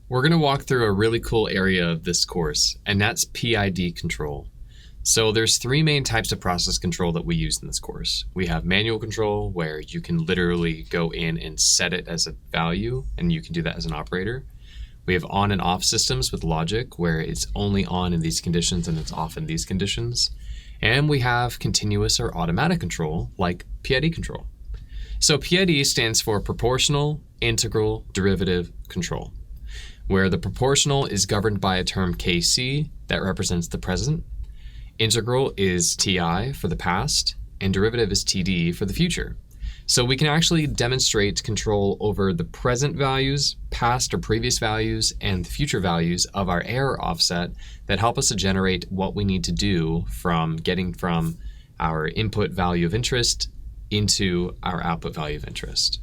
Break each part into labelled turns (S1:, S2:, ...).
S1: We're going to walk through a really cool area of this course, and that's PID control. So there's three main types of process control that we use in this course. We have manual control, where you can literally go in and set it as a value, and you can do that as an operator. We have on and off systems with logic, where it's only on in these conditions and it's off in these conditions. And we have continuous or automatic control, like PID control. So PID stands for proportional, integral, derivative control, where the proportional is governed by a term Kc that represents the present, integral is Ti for the past, and derivative is Td for the future. So we can actually demonstrate control over the present values, past or previous values, and future values of our error offset that help us to generate what we need to do from getting from our input value of interest into our output value of interest.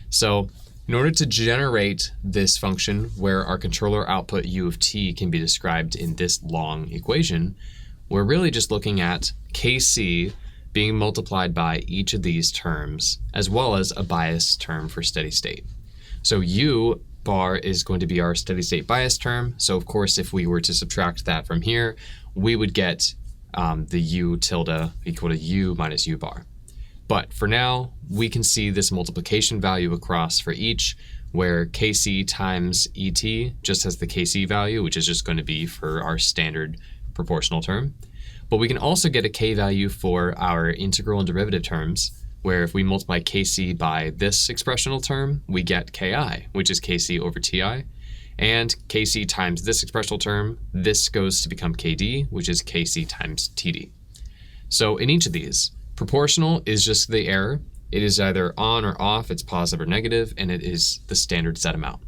S1: So in order to generate this function where our controller output u of t can be described in this long equation, we're really just looking at Kc being multiplied by each of these terms, as well as a bias term for steady state. So u bar is going to be our steady state bias term. So of course, if we were to subtract that from here, we would get the u tilde equal to u minus u bar. But for now, we can see this multiplication value across for each, where Kc times Et just has the Kc value, which is just going to be for our standard proportional term. But we can also get a K value for our integral and derivative terms, where if we multiply Kc by this expressional term, we get Ki, which is Kc over Ti. And Kc times this expressional term, this goes to become Kd, which is Kc times Td. So in each of these, proportional is just the error. It is either on or off, it's positive or negative, and it is the standard set amount.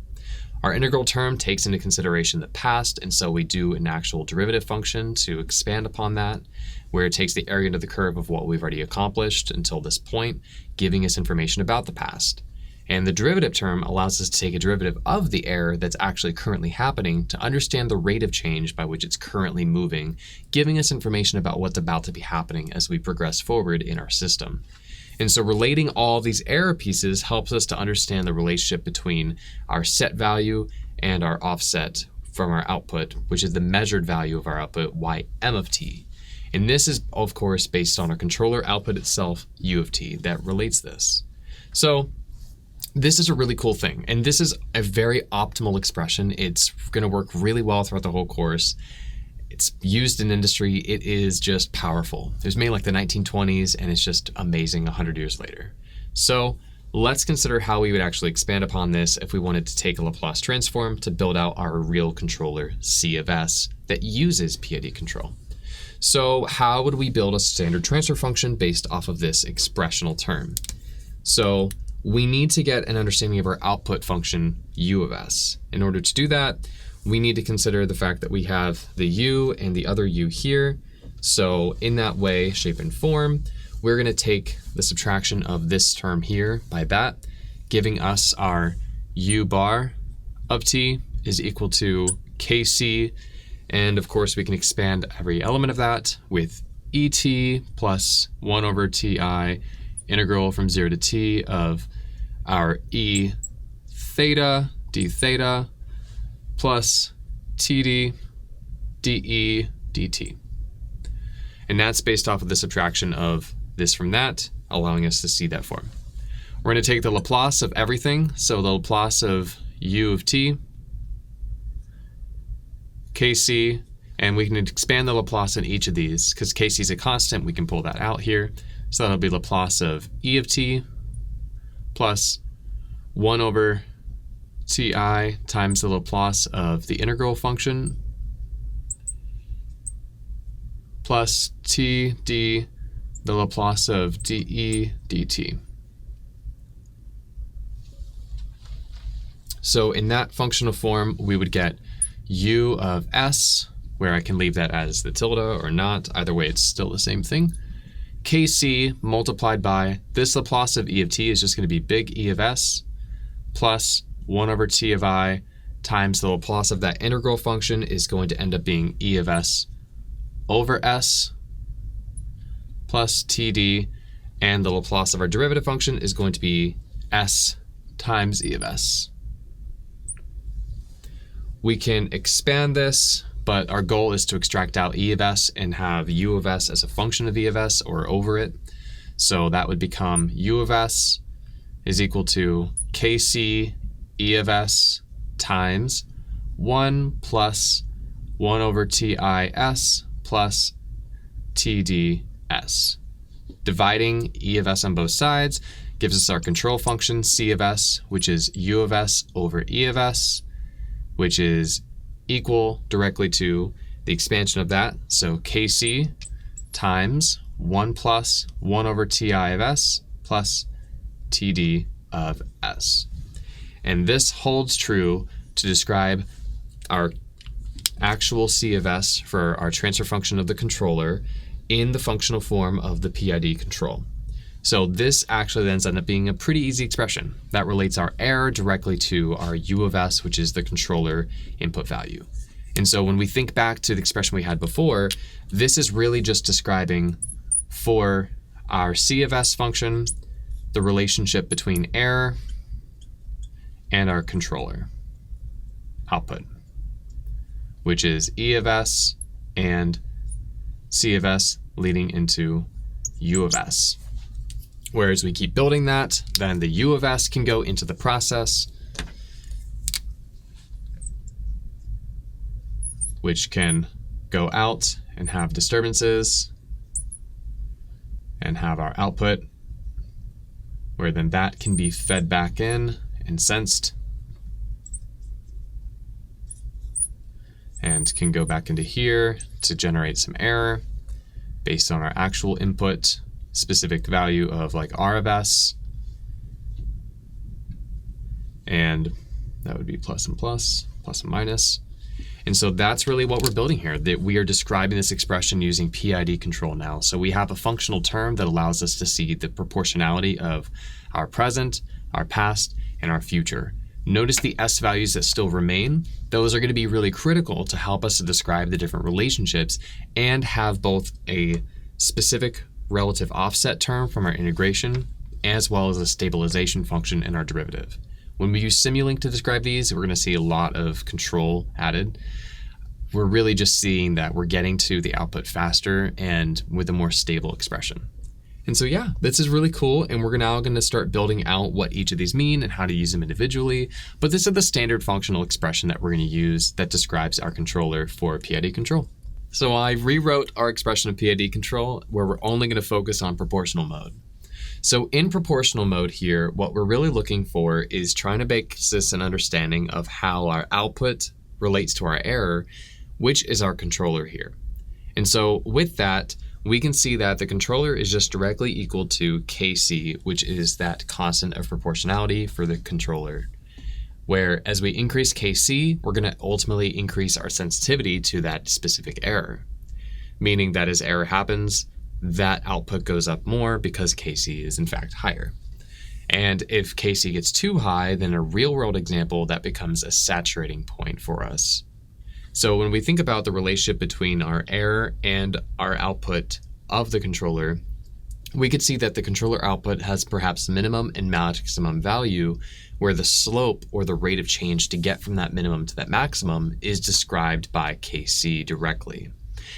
S1: Our integral term takes into consideration the past, and so we do an actual derivative function to expand upon that, where it takes the area under the curve of what we've already accomplished until this point, giving us information about the past. And the derivative term allows us to take a derivative of the error that's actually currently happening to understand the rate of change by which it's currently moving, giving us information about what's about to be happening as we progress forward in our system. And so relating all these error pieces helps us to understand the relationship between our set value and our offset from our output, which is the measured value of our output, ym of t. And this is, of course, based on our controller output itself, u of t, that relates this. So this is a really cool thing, and this is a very optimal expression. It's going to work really well throughout the whole course. It's used in industry. It is just powerful. It was made like the 1920s, and it's just amazing 100 years later. So let's consider how we would actually expand upon this if we wanted to take a Laplace transform to build out our real controller C of S that uses PID control. So how would we build a standard transfer function based off of this expressional term? So we need to get an understanding of our output function u of s. In order to do that, we need to consider the fact that we have the u and the other u here. So in that way, shape and form, we're going to take the subtraction of this term here by that, giving us our u bar of t is equal to Kc. And of course, we can expand every element of that with Et plus 1 over Ti integral from 0 to t of our E theta d theta plus Td dE dt. And that's based off of the subtraction of this from that, allowing us to see that form. We're going to take the Laplace of everything, so the Laplace of u of t, Kc, and we can expand the Laplace in each of these. Because Kc is a constant, we can pull that out here. So that'll be Laplace of E of t plus 1 over Ti times the Laplace of the integral function plus Td, the Laplace of dE dt. So in that functional form, we would get u of s, where I can leave that as the tilde or not. Either way, it's still the same thing. Kc multiplied by this Laplace of E of t is just going to be big E of s plus 1 over T of I times the Laplace of that integral function is going to end up being E of s over s plus Td, and the Laplace of our derivative function is going to be s times E of s. We can expand this, but our goal is to extract out E of S and have U of S as a function of E of S or over it. So that would become U of S is equal to Kc E of S times 1 plus 1 over TIS plus TDS. Dividing E of S on both sides gives us our control function C of S, which is U of S over E of S, which is equal directly to the expansion of that. So Kc times 1 plus 1 over Ti of S plus Td of S. And this holds true to describe our actual C of S for our transfer function of the controller in the functional form of the PID control. So this actually ends up being a pretty easy expression that relates our error directly to our U of S, which is the controller input value. And so when we think back to the expression we had before, this is really just describing for our C of S function, the relationship between error and our controller output, which is E of S and C of S leading into U of S. Whereas we keep building that, then the U of S can go into the process, which can go out and have disturbances and have our output, where then that can be fed back in and sensed and can go back into here to generate some error based on our actual input specific value of like R of S, and that would be plus and plus, plus and minus. And so that's really what we're building here, that we are describing this expression using PID control now. So we have a functional term that allows us to see the proportionality of our present, our past, and our future. Notice the S values that still remain. Those are going to be really critical to help us to describe the different relationships and have both a specific relative offset term from our integration as well as a stabilization function in our derivative. When we use Simulink to describe these, we're going to see a lot of control added. We're really just seeing that we're getting to the output faster and with a more stable expression. And so yeah, this is really cool, and we're now going to start building out what each of these mean and how to use them individually. But this is the standard functional expression that we're going to use that describes our controller for PID control. So I rewrote our expression of PID control where we're only going to focus on proportional mode. So in proportional mode here, what we're really looking for is trying to make this an understanding of how our output relates to our error, which is our controller here. And so with that, we can see that the controller is just directly equal to Kc, which is that constant of proportionality for the controller. Where as we increase Kc, we're going to ultimately increase our sensitivity to that specific error. Meaning that as error happens, that output goes up more because Kc is in fact higher. And if Kc gets too high, then a real world example, that becomes a saturating point for us. So when we think about the relationship between our error and our output of the controller, we could see that the controller output has perhaps minimum and maximum value, where the slope or the rate of change to get from that minimum to that maximum is described by Kc directly.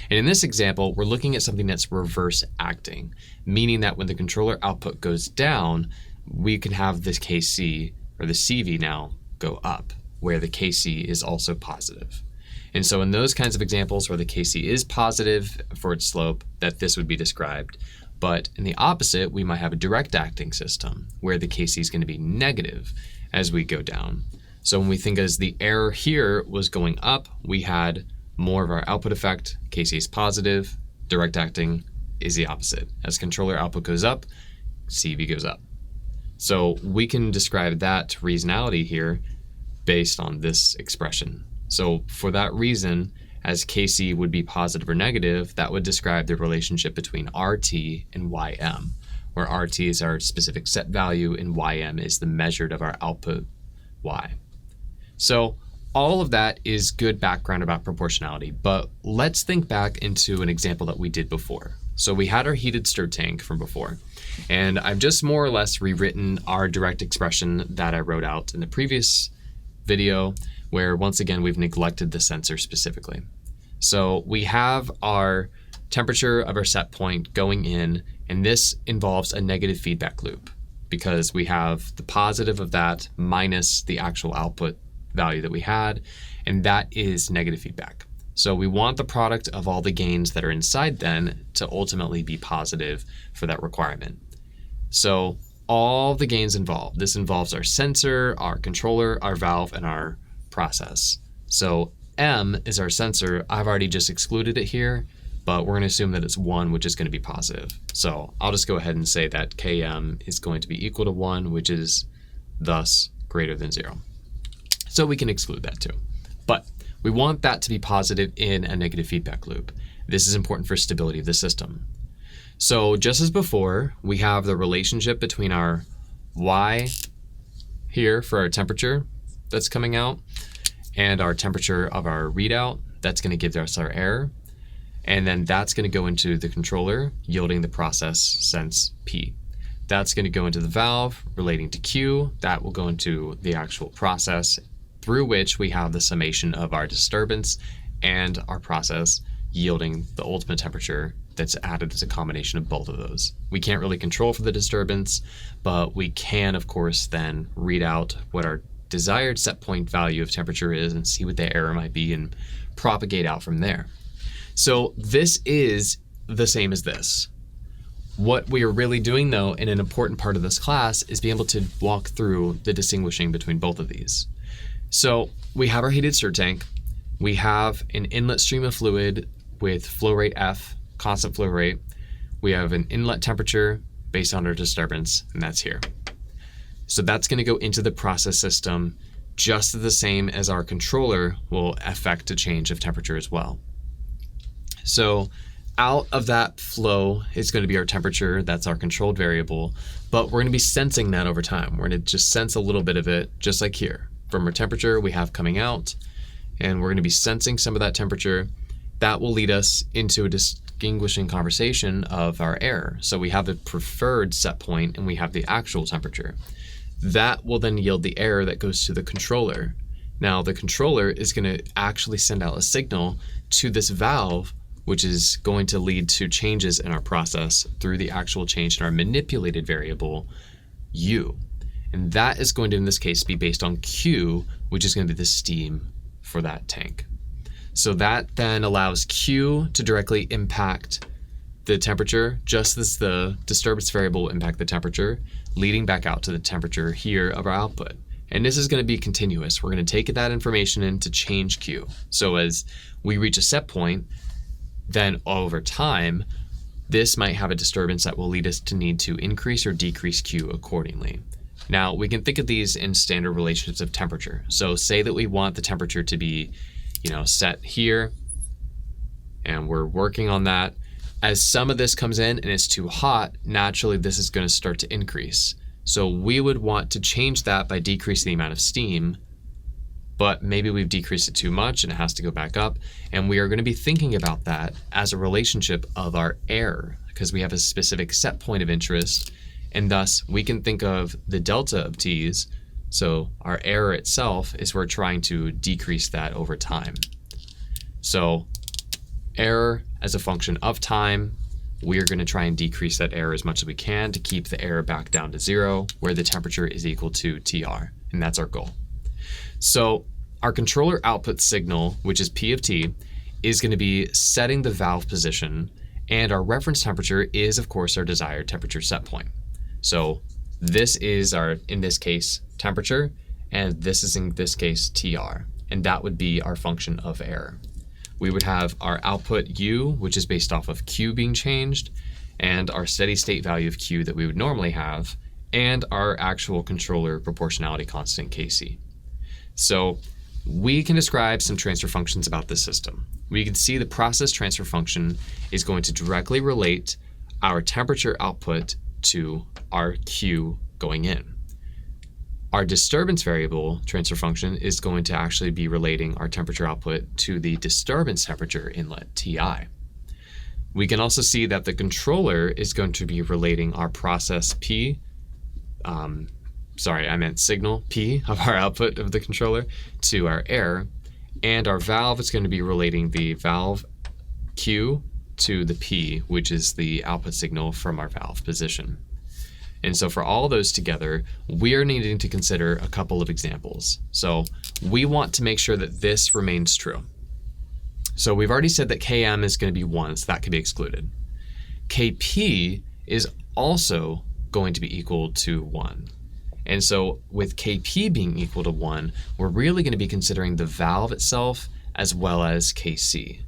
S1: And in this example, we're looking at something that's reverse acting, meaning that when the controller output goes down, we can have this Kc or the CV now go up, where the Kc is also positive. And so in those kinds of examples where the Kc is positive for its slope, that this would be described. But in the opposite, we might have a direct acting system where the Kc is going to be negative as we go down. So when we think as the error here was going up, we had more of our output effect, Kc is positive, direct acting is the opposite. As controller output goes up, CV goes up. So we can describe that reasonality here based on this expression. So for that reason, as Kc would be positive or negative, that would describe the relationship between RT and Ym, where RT is our specific set value and Ym is the measured of our output Y. So all of that is good background about proportionality, but let's think back into an example that we did before. So we had our heated stir tank from before, and I've just more or less rewritten our direct expression that I wrote out in the previous video, where once again we've neglected the sensor specifically. So we have our temperature of our set point going in, and this involves a negative feedback loop because we have the positive of that minus the actual output value that we had, and that is negative feedback. So we want the product of all the gains that are inside then to ultimately be positive for that requirement. So all the gains involved, this involves our sensor, our controller, our valve, and our process. So M is our sensor. I've already just excluded it here, but we're going to assume that it's 1, which is going to be positive. So I'll just go ahead and say that Km is going to be equal to 1, which is thus greater than 0. So we can exclude that too. But we want that to be positive in a negative feedback loop. This is important for stability of the system. So just as before, we have the relationship between our Y here for our temperature that's coming out and our temperature of our readout. That's going to give us our error. And then that's going to go into the controller, yielding the process sense P. That's going to go into the valve relating to Q. That will go into the actual process through which we have the summation of our disturbance and our process yielding the ultimate temperature that's added as a combination of both of those. We can't really control for the disturbance, but we can, of course, then read out what our desired set point value of temperature is and see what the error might be and propagate out from there. So this is the same as this. What we are really doing, though, in an important part of this class is being able to walk through the distinguishing between both of these. So we have our heated stir tank. We have an inlet stream of fluid with flow rate F, constant flow rate. We have an inlet temperature based on our disturbance, and that's here. So that's going to go into the process system just the same as our controller will affect a change of temperature as well. So out of that flow is going to be our temperature. That's our controlled variable, but we're going to be sensing that over time. We're going to just sense a little bit of it, just like here. From our temperature we have coming out, and we're going to be sensing some of that temperature. That will lead us into a distinguishing conversation of our error. So we have the preferred set point and we have the actual temperature. That will then yield the error that goes to the controller. Now the controller is going to actually send out a signal to this valve, which is going to lead to changes in our process through the actual change in our manipulated variable U. And that is going to, in this case, be based on Q, which is going to be the steam for that tank. So that then allows Q to directly impact the temperature, just as the disturbance variable will impact the temperature, leading back out to the temperature here of our output. And this is going to be continuous. We're going to take that information in to change Q. So as we reach a set point, then over time, this might have a disturbance that will lead us to need to increase or decrease Q accordingly. Now, we can think of these in standard relationships of temperature. So say that we want the temperature to be, set here, and we're working on that. As some of this comes in and it's too hot, naturally this is going to start to increase. So we would want to change that by decreasing the amount of steam, but maybe we've decreased it too much and it has to go back up. And we are going to be thinking about that as a relationship of our error, because we have a specific set point of interest. And thus, we can think of the delta of T's, so our error itself is we're trying to decrease that over time. So error as a function of time, we're going to try and decrease that error as much as we can to keep the error back down to 0, where the temperature is equal to TR, and that's our goal. So our controller output signal, which is P of T, is going to be setting the valve position, and our reference temperature is, of course, our desired temperature set point. So this is our, in this case, temperature, and this is, in this case, TR, and that would be our function of error. We would have our output U, which is based off of Q being changed, and our steady state value of Q that we would normally have, and our actual controller proportionality constant Kc. So we can describe some transfer functions about this system. We can see the process transfer function is going to directly relate our temperature output to our Q going in. Our disturbance variable transfer function is going to actually be relating our temperature output to the disturbance temperature inlet, Ti. We can also see that the controller is going to be relating our process P sorry, I meant signal P of our output of the controller to our air, and our valve is going to be relating the valve Q to the P, which is the output signal from our valve position. And so for all those together, we are needing to consider a couple of examples. So we want to make sure that this remains true. So we've already said that Km is going to be 1, so that can be excluded. Kp is also going to be equal to 1. And so with Kp being equal to 1, we're really going to be considering the valve itself as well as Kc.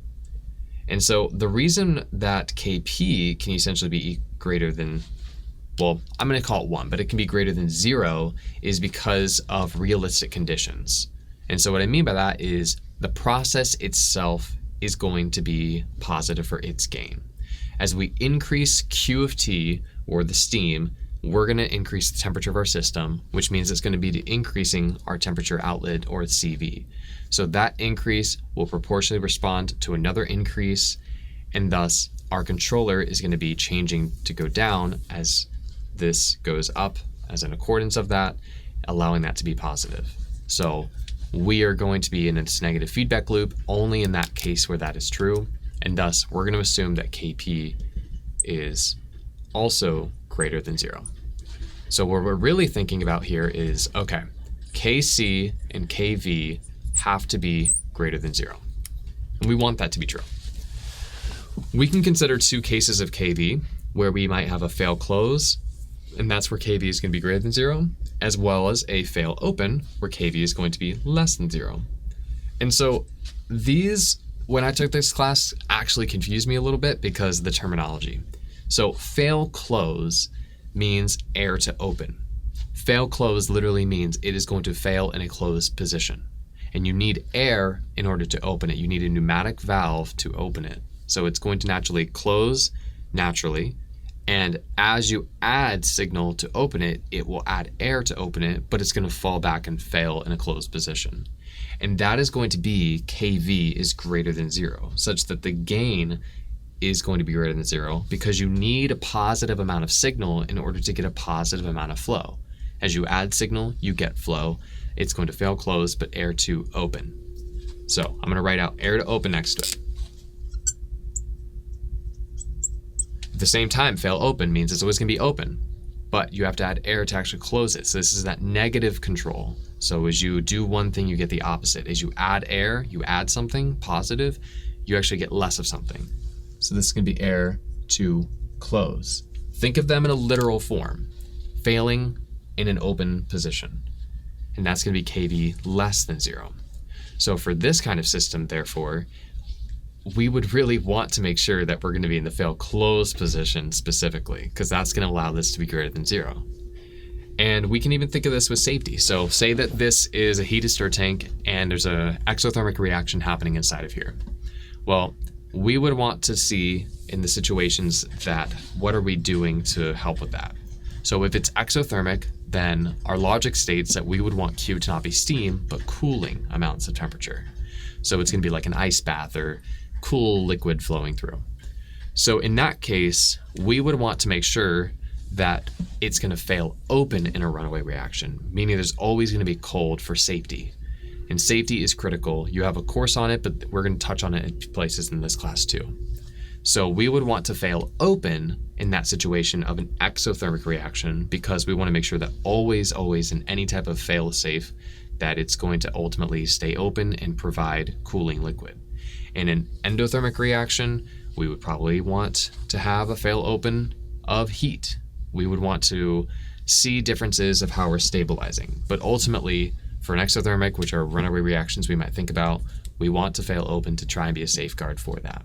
S1: And so the reason that Kp can essentially be greater than, well, I'm going to call it 1, but it can be greater than 0 is because of realistic conditions. And so what I mean by that is the process itself is going to be positive for its gain. As we increase Q of T, or the steam, we're going to increase the temperature of our system, which means it's going to be increasing our temperature outlet, or CV. So that increase will proportionally respond to another increase, and thus our controller is going to be changing to go down as this goes up as an accordance of that, allowing that to be positive. So we are going to be in this negative feedback loop only in that case where that is true, and thus we're going to assume that Kp is also greater than 0. So what we're really thinking about here is, okay, Kc and Kv have to be greater than 0. And we want that to be true. We can consider two cases of Kv where we might have a fail close, and that's where Kv is going to be greater than 0, as well as a fail open where Kv is going to be less than 0. And so these, when I took this class, actually confused me a little bit because of the terminology. So fail close means air to open. Fail close literally means it is going to fail in a closed position. And you need air in order to open it. You need a pneumatic valve to open it. So it's going to naturally close naturally. And as you add signal to open it, it will add air to open it, but it's going to fall back and fail in a closed position. And that is going to be Kv is greater than 0, such that the gain is going to be greater than 0 because you need a positive amount of signal in order to get a positive amount of flow. As you add signal, you get flow. It's going to fail close, but air to open. So I'm going to write out air to open next to it. At the same time, fail open means it's always going to be open, but you have to add air to actually close it. So this is that negative control. So as you do one thing, you get the opposite. As you add air, you add something positive, you actually get less of something. So this is going to be air to close. Think of them in a literal form, failing in an open position. And that's going to be Kv less than 0. So for this kind of system, therefore, we would really want to make sure that we're going to be in the fail closed position specifically, because that's going to allow this to be greater than 0. And we can even think of this with safety. So say that this is a heated stir tank and there's an exothermic reaction happening inside of here. Well, we would want to see in the situations that what are we doing to help with that. So if it's exothermic, then our logic states that we would want Q to not be steam, but cooling amounts of temperature. So it's going to be like an ice bath or cool liquid flowing through. So in that case, we would want to make sure that it's going to fail open in a runaway reaction, meaning there's always going to be cold for safety. And safety is critical. You have a course on it, but we're going to touch on it in places in this class too. So we would want to fail open in that situation of an exothermic reaction because we want to make sure that always in any type of fail safe that it's going to ultimately stay open and provide cooling liquid. In an endothermic reaction, we would probably want to have a fail open of heat. We would want to see differences of how we're stabilizing. But ultimately, for an exothermic, which are runaway reactions we might think about, we want to fail open to try and be a safeguard for that.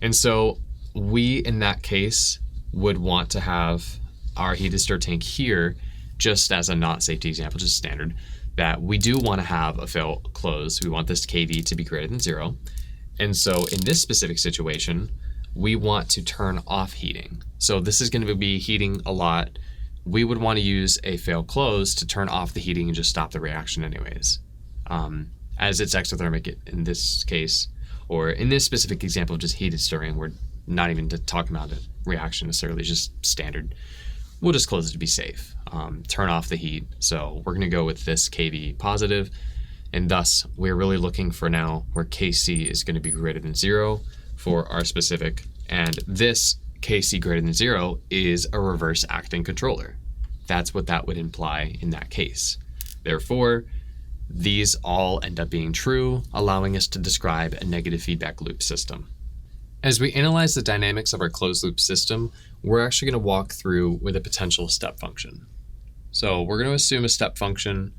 S1: And so we, in that case, would want to have our heated stir tank here, just as a not safety example, just standard, that we do want to have a fail close. We want this Kv to be greater than 0. And so in this specific situation, we want to turn off heating. So this is going to be heating a lot. We would want to use a fail close to turn off the heating and just stop the reaction anyways. As it's exothermic in this case, or in this specific example of just heated stirring, we're not even talking about a reaction necessarily, just standard. we'll just close it to be safe. Turn off the heat. So we're going to go with this KV positive, and thus we're really looking for now where KC is going to be greater than 0 for our specific, and this KC greater than 0 is a reverse acting controller. That's what that would imply in that case. Therefore, these all end up being true, allowing us to describe a negative feedback loop system. As we analyze the dynamics of our closed loop system, we're actually going to walk through with a potential step function. So we're going to assume a step function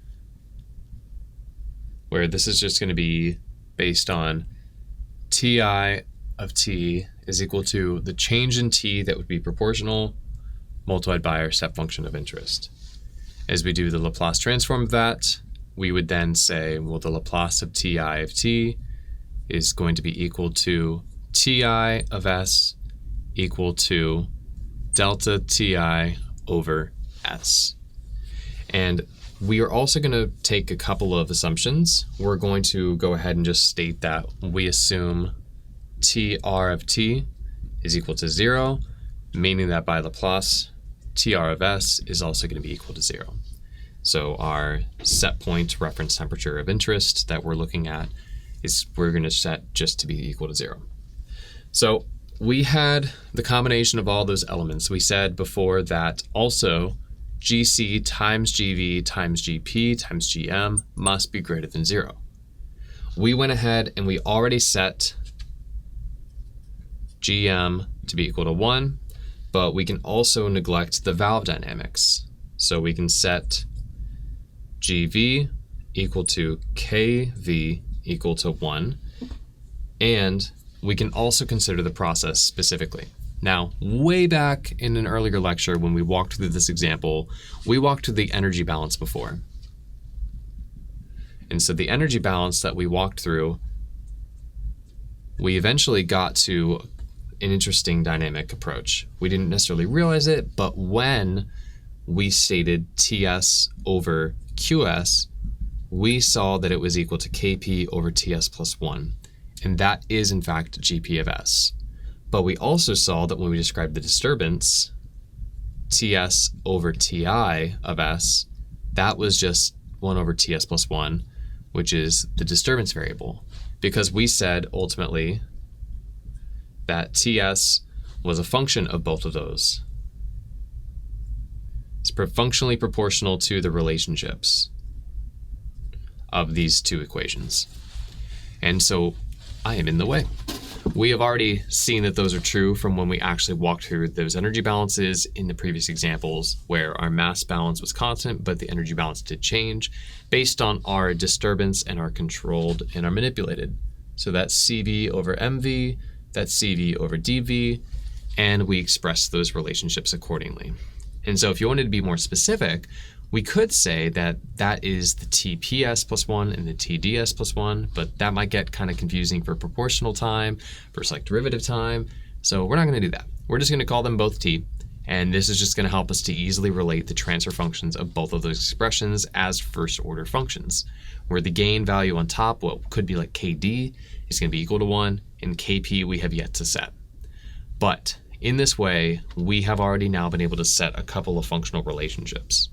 S1: where this is just going to be based on Ti of t is equal to the change in t that would be proportional multiplied by our step function of interest. As we do the Laplace transform of that, we would then say, well, the Laplace of Ti of t is going to be equal to Ti of s equal to delta Ti over s. And we are also going to take a couple of assumptions. We're going to go ahead and just state that we assume Tr of t is equal to 0, meaning that by Laplace, Tr of s is also going to be equal to 0. So our set point reference temperature of interest that we're looking at is we're going to set just to be equal to 0. So we had the combination of all those elements. We said before that also GC times GV times GP times GM must be greater than 0. We went ahead and we already set GM to be equal to 1, but we can also neglect the valve dynamics. So we can set GV equal to KV equal to 1, and we can also consider the process specifically. Now, way back in an earlier lecture when we walked through this example, we walked through the energy balance before. And so the energy balance that we walked through, we eventually got to an interesting dynamic approach. We didn't necessarily realize it, but when we stated TS over QS, we saw that it was equal to KP over TS plus 1. And that is in fact GP of S. But we also saw that when we described the disturbance, TS over TI of S, that was just 1 over TS plus 1, which is the disturbance variable. Because we said ultimately that TS was a function of both of those. It's functionally proportional to the relationships of these two equations. And so I am in the way. We have already seen that those are true from when we actually walked through those energy balances in the previous examples where our mass balance was constant, but the energy balance did change based on our disturbance and our controlled and our manipulated. So that's CV over MV, that's CV over dV, and we express those relationships accordingly. And so if you wanted to be more specific, we could say that that is the TPS plus 1 and the TDS plus 1, but that might get kind of confusing for proportional time versus like derivative time. So we're not going to do that. We're just going to call them both T, and this is just going to help us to easily relate the transfer functions of both of those expressions as first order functions, where the gain value on top, what could be like KD, is going to be equal to 1, and KP we have yet to set. But in this way, we have already now been able to set a couple of functional relationships.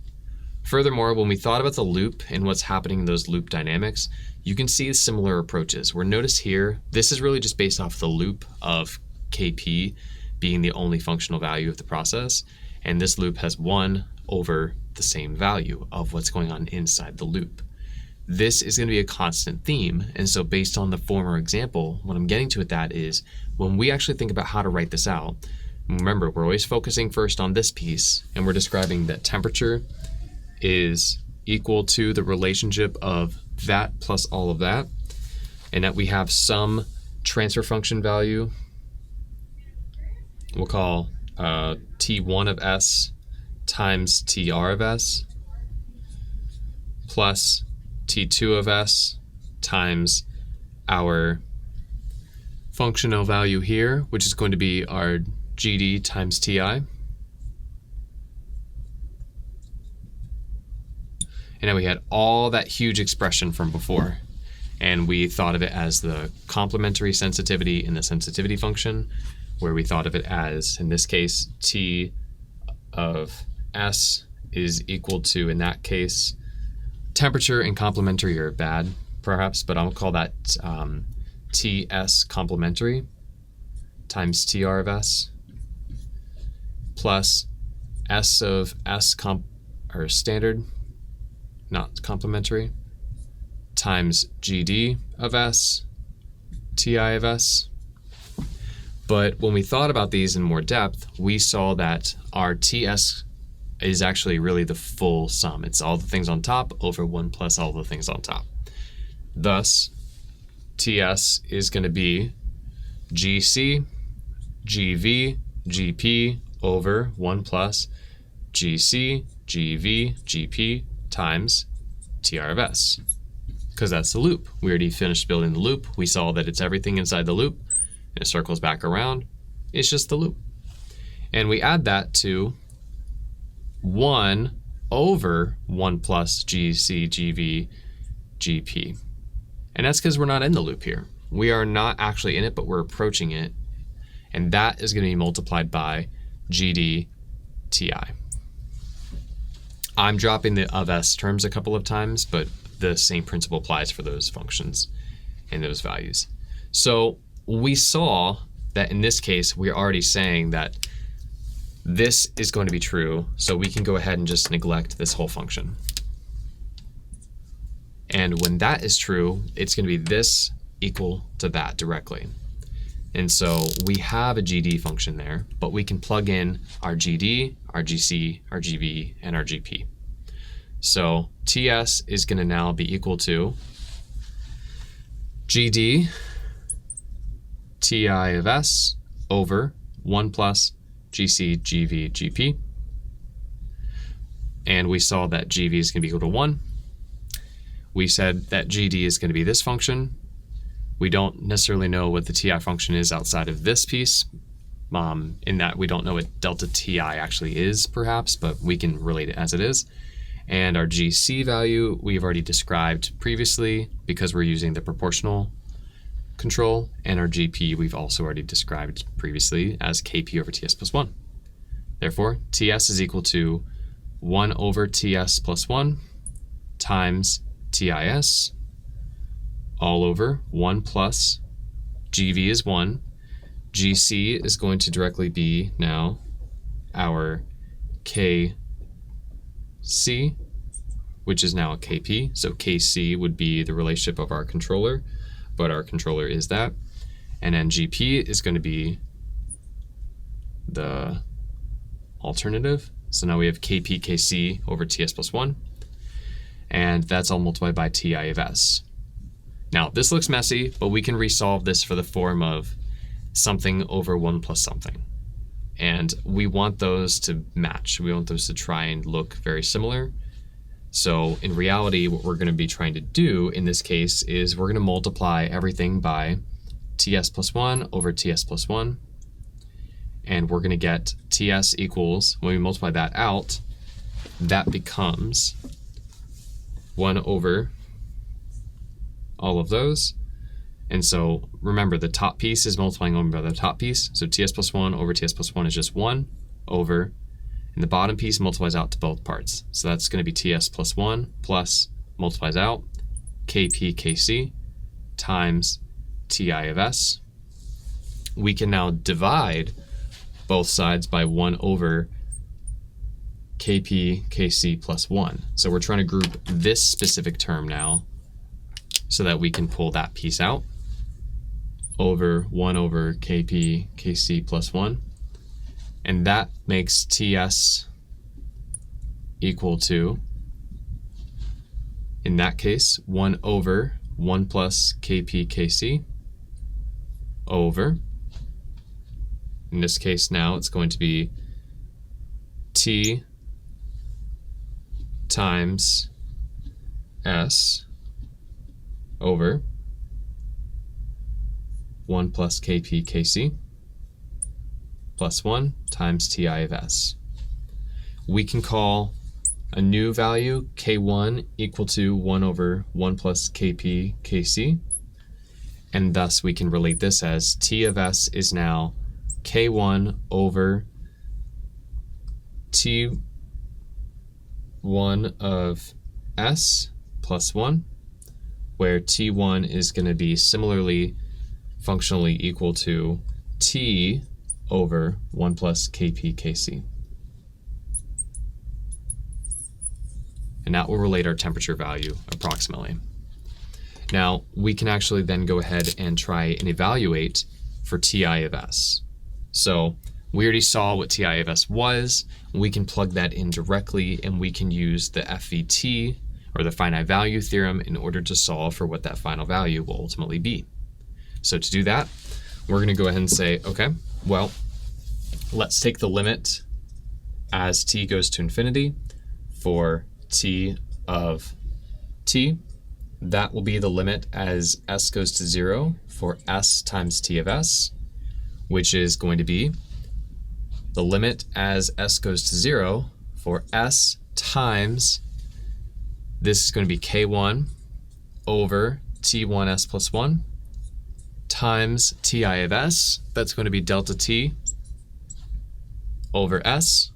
S1: Furthermore, when we thought about the loop and what's happening in those loop dynamics, you can see similar approaches. Where notice here, this is really just based off the loop of Kp being the only functional value of the process, and this loop has 1 over the same value of what's going on inside the loop. This is going to be a constant theme, and so based on the former example, what I'm getting to with that is when we actually think about how to write this out, remember, we're always focusing first on this piece, and we're describing that temperature is equal to the relationship of that plus all of that, and that we have some transfer function value we'll call T1 of S times TR of S plus T2 of S times our functional value here, which is going to be our GD times TI. And now we had all that huge expression from before, and we thought of it as the complementary sensitivity in the sensitivity function, where we thought of it as, in this case, T of S is equal to, in that case, temperature and complementary are bad, perhaps, but I'll call that TS complementary times TR of S plus S of S or standard, not complementary, times GD of S, TI of S. But when we thought about these in more depth, we saw that our TS is actually really the full sum. It's all the things on top over 1 plus all the things on top. Thus, TS is going to be GC, GV, GP over 1 plus GC, GV, GP times TR of S. Because that's the loop. We already finished building the loop. We saw that it's everything inside the loop. And it circles back around. It's just the loop. And we add that to 1 over 1 plus GC, GV, GP. And that's because we're not in the loop here. We are not actually in it, but we're approaching it. And that is going to be multiplied by GD TI. I'm dropping the of S terms a couple of times, but the same principle applies for those functions and those values. So we saw that in this case, we're already saying that this is going to be true, so we can go ahead and just neglect this whole function. And when that is true, it's going to be this equal to that directly. And so we have a GD function there, but we can plug in our GD, our GC, our GV, and our GP. So TS is going to now be equal to GD TI of S over 1 plus GC, GV, GP. And we saw that GV is going to be equal to 1. We said that GD is going to be this function. We don't necessarily know what the TI function is outside of this piece, in that we don't know what delta TI actually is, perhaps, but we can relate it as it is. And our GC value we've already described previously because we're using the proportional control, and our GP we've also already described previously as KP over TS plus 1. Therefore, TS is equal to 1 over TS plus 1 times TIS all over 1 plus GV is 1. GC is going to directly be now our KC, which is now a KP. So KC would be the relationship of our controller, but our controller is that. And then GP is going to be the alternative. So now we have KP, KC over TS plus 1. And that's all multiplied by TI of S. Now, this looks messy, but we can resolve this for the form of something over 1 plus something. And we want those to match. We want those to try and look very similar. So in reality, what we're going to be trying to do in this case is we're going to multiply everything by TS plus 1 over TS plus 1. And we're going to get TS equals, when we multiply that out, that becomes 1 over all of those. And so remember, the top piece is multiplying over by the top piece. So TS plus 1 over TS plus 1 is just 1 over, and the bottom piece multiplies out to both parts. So that's going to be TS plus 1 plus multiplies out KP KC times TI of S. We can now divide both sides by 1 over KP KC plus 1. So we're trying to group this specific term now so that we can pull that piece out over 1 over KP KC plus 1. And that makes TS equal to, in that case, 1 over 1 plus KP KC over, in this case now it's going to be T times S over 1 plus KP KC plus 1 times TI of S. We can call a new value K1 equal to 1 over 1 plus KP KC, and thus we can relate this as T of S is now K1 over T 1 of S plus 1, where T1 is going to be similarly functionally equal to T over 1 plus Kp Kc. And that will relate our temperature value approximately. Now, we can actually then go ahead and try and evaluate for Ti of S. So we already saw what Ti of S was. We can plug that in directly, and we can use the FVT, or the finite value theorem, in order to solve for what that final value will ultimately be. So to do that, we're going to go ahead and say, okay, well, let's take the limit as t goes to infinity for T of t. That will be the limit as s goes to 0 for s times T of S, which is going to be the limit as s goes to 0 for s times, this is going to be K1 over T1s plus 1 times Ti of S. That's going to be delta T over S.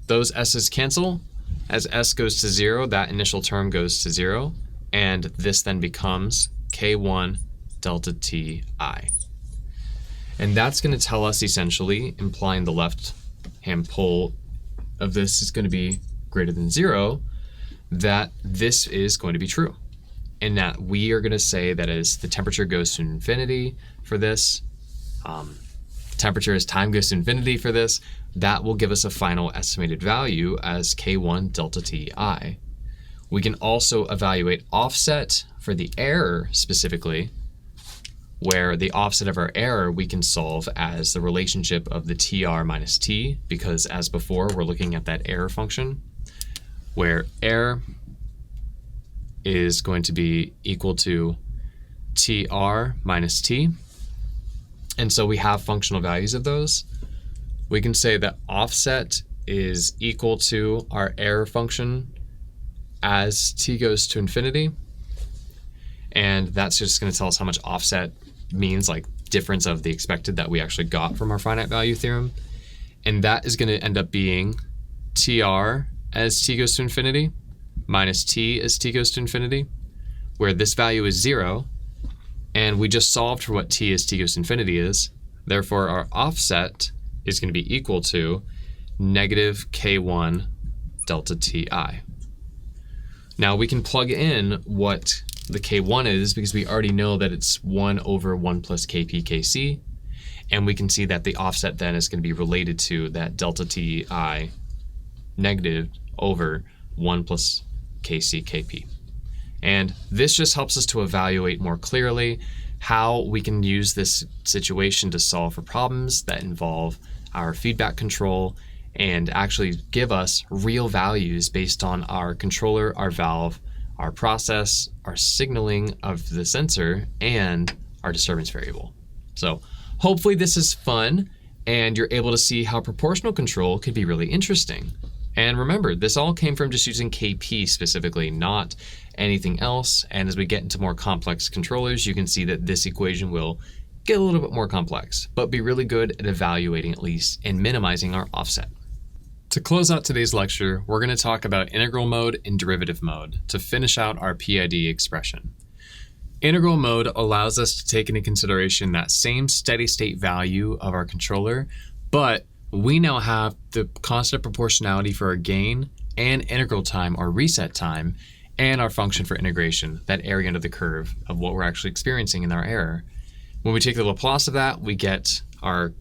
S1: Those s's cancel. As s goes to 0, that initial term goes to 0, and this then becomes K1 delta Ti. And that's going to tell us essentially, implying the left-hand pole of this is going to be greater than 0, that this is going to be true. And that we are going to say that as the temperature goes to infinity for this, temperature as time goes to infinity for this, that will give us a final estimated value as K1 delta Ti. We can also evaluate offset for the error specifically, where the offset of our error we can solve as the relationship of the TR minus T, because as before, we're looking at that error function, where error is going to be equal to TR minus T. And so we have functional values of those. We can say that offset is equal to our error function as t goes to infinity. And that's just going to tell us how much offset means, like difference of the expected that we actually got from our finite value theorem. And that is going to end up being TR as t goes to infinity minus t as t goes to infinity, where this value is 0. And we just solved for what t as t goes to infinity is. Therefore, our offset is going to be equal to negative K1 delta Ti. Now we can plug in what the K1 is, because we already know that it's 1 over 1 plus Kp Kc, and we can see that the offset then is going to be related to that delta Ti negative over 1 plus Kc Kp. And this just helps us to evaluate more clearly how we can use this situation to solve for problems that involve our feedback control and actually give us real values based on our controller, our valve, our process, our signaling of the sensor, and our disturbance variable. So hopefully this is fun and you're able to see how proportional control could be really interesting. And remember, this all came from just using Kp specifically, not anything else. And as we get into more complex controllers, you can see that this equation will get a little bit more complex, but be really good at evaluating at least and minimizing our offset. To close out today's lecture, we're going to talk about integral mode and derivative mode to finish out our PID expression. Integral mode allows us to take into consideration that same steady state value of our controller, but we now have the constant proportionality for our gain and integral time or reset time, and our function for integration, that area under the curve of what we're actually experiencing in our error. When we take the Laplace of that, we get our,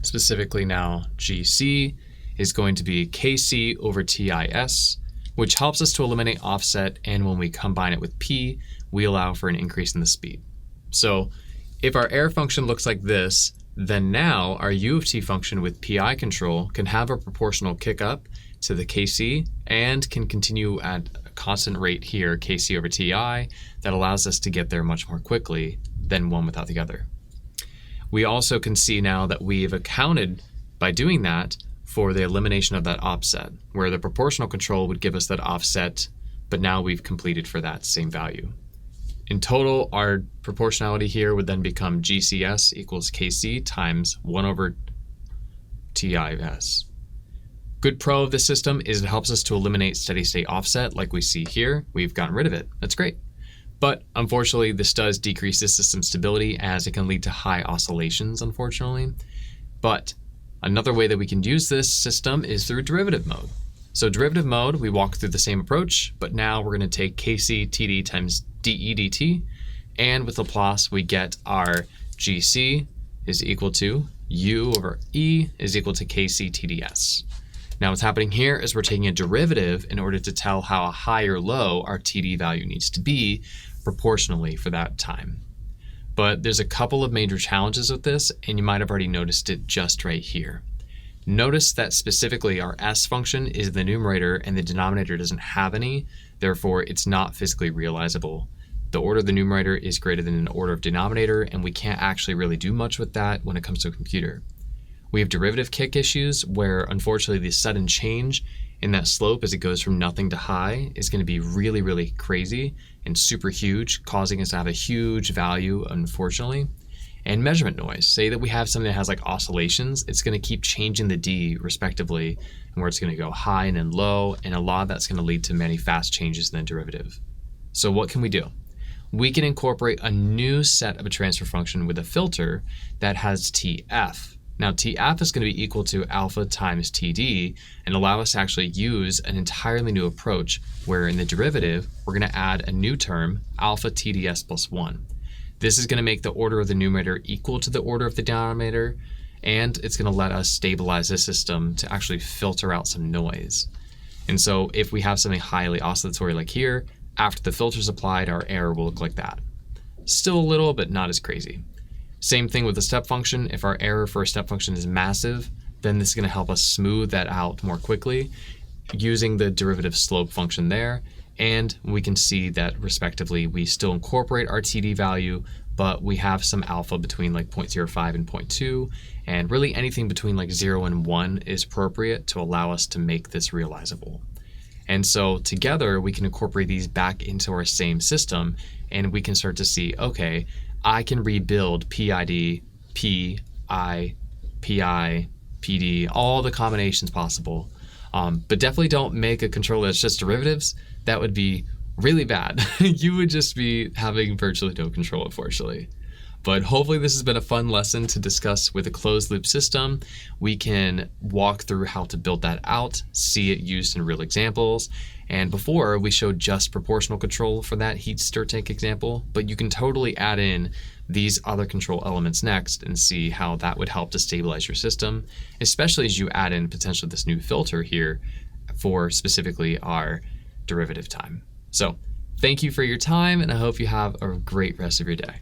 S1: specifically now, GC is going to be Kc over TIS, which helps us to eliminate offset, and when we combine it with P, we allow for an increase in the speed. So if our error function looks like this, then now our U of t function with PI control can have a proportional kick up to the Kc and can continue at a constant rate here, Kc over Ti, that allows us to get there much more quickly than one without the other. We also can see now that we've accounted by doing that for the elimination of that offset, where the proportional control would give us that offset, but now we've completed for that same value. In total, our proportionality here would then become GCS equals Kc times 1 over TIS. Good pro of this system is it helps us to eliminate steady state offset like we see here. We've gotten rid of it. That's great. But unfortunately, this does decrease the system stability as it can lead to high oscillations, unfortunately. But another way that we can use this system is through derivative mode. So derivative mode, we walk through the same approach, but now we're going to take Kc TD times dE dt, and with Laplace, we get our Gc is equal to U over E is equal to Kc TdS. Now what's happening here is we're taking a derivative in order to tell how high or low our TD value needs to be proportionally for that time. But there's a couple of major challenges with this, and you might have already noticed it just right here. Notice that specifically our S function is the numerator and the denominator doesn't have any, therefore it's not physically realizable. The order of the numerator is greater than an order of denominator, and we can't actually really do much with that when it comes to a computer. We have derivative kick issues where unfortunately the sudden change in that slope as it goes from nothing to high is going to be really, really crazy and super huge, causing us to have a huge value, unfortunately. And measurement noise. Say that we have something that has like oscillations, it's going to keep changing the D respectively, and where it's going to go high and then low, and a lot of that's going to lead to many fast changes in the derivative. So what can we do? We can incorporate a new set of a transfer function with a filter that has TF. Now TF is going to be equal to alpha times TD and allow us to actually use an entirely new approach where in the derivative, we're going to add a new term, alpha TDS plus 1. This is going to make the order of the numerator equal to the order of the denominator, and it's going to let us stabilize the system to actually filter out some noise. And so if we have something highly oscillatory like here, after the filter's applied, our error will look like that. Still a little, but not as crazy. Same thing with the step function. If our error for a step function is massive, then this is going to help us smooth that out more quickly using the derivative slope function there. And we can see that respectively, we still incorporate our TD value, but we have some alpha between like 0.05 and 0.2, and really anything between like 0 and 1 is appropriate to allow us to make this realizable. And so together we can incorporate these back into our same system, and we can start to see, okay, I can rebuild PID, PI, PI, PD, all the combinations possible. But definitely don't make a controller that's just derivatives. That would be really bad. You would just be having virtually no control, unfortunately. But hopefully this has been a fun lesson to discuss with a closed loop system. We can walk through how to build that out, see it used in real examples. And before we showed just proportional control for that heat stir tank example, but you can totally add in these other control elements next and see how that would help to stabilize your system, especially as you add in potentially this new filter here for specifically our derivative time. So thank you for your time, and I hope you have a great rest of your day.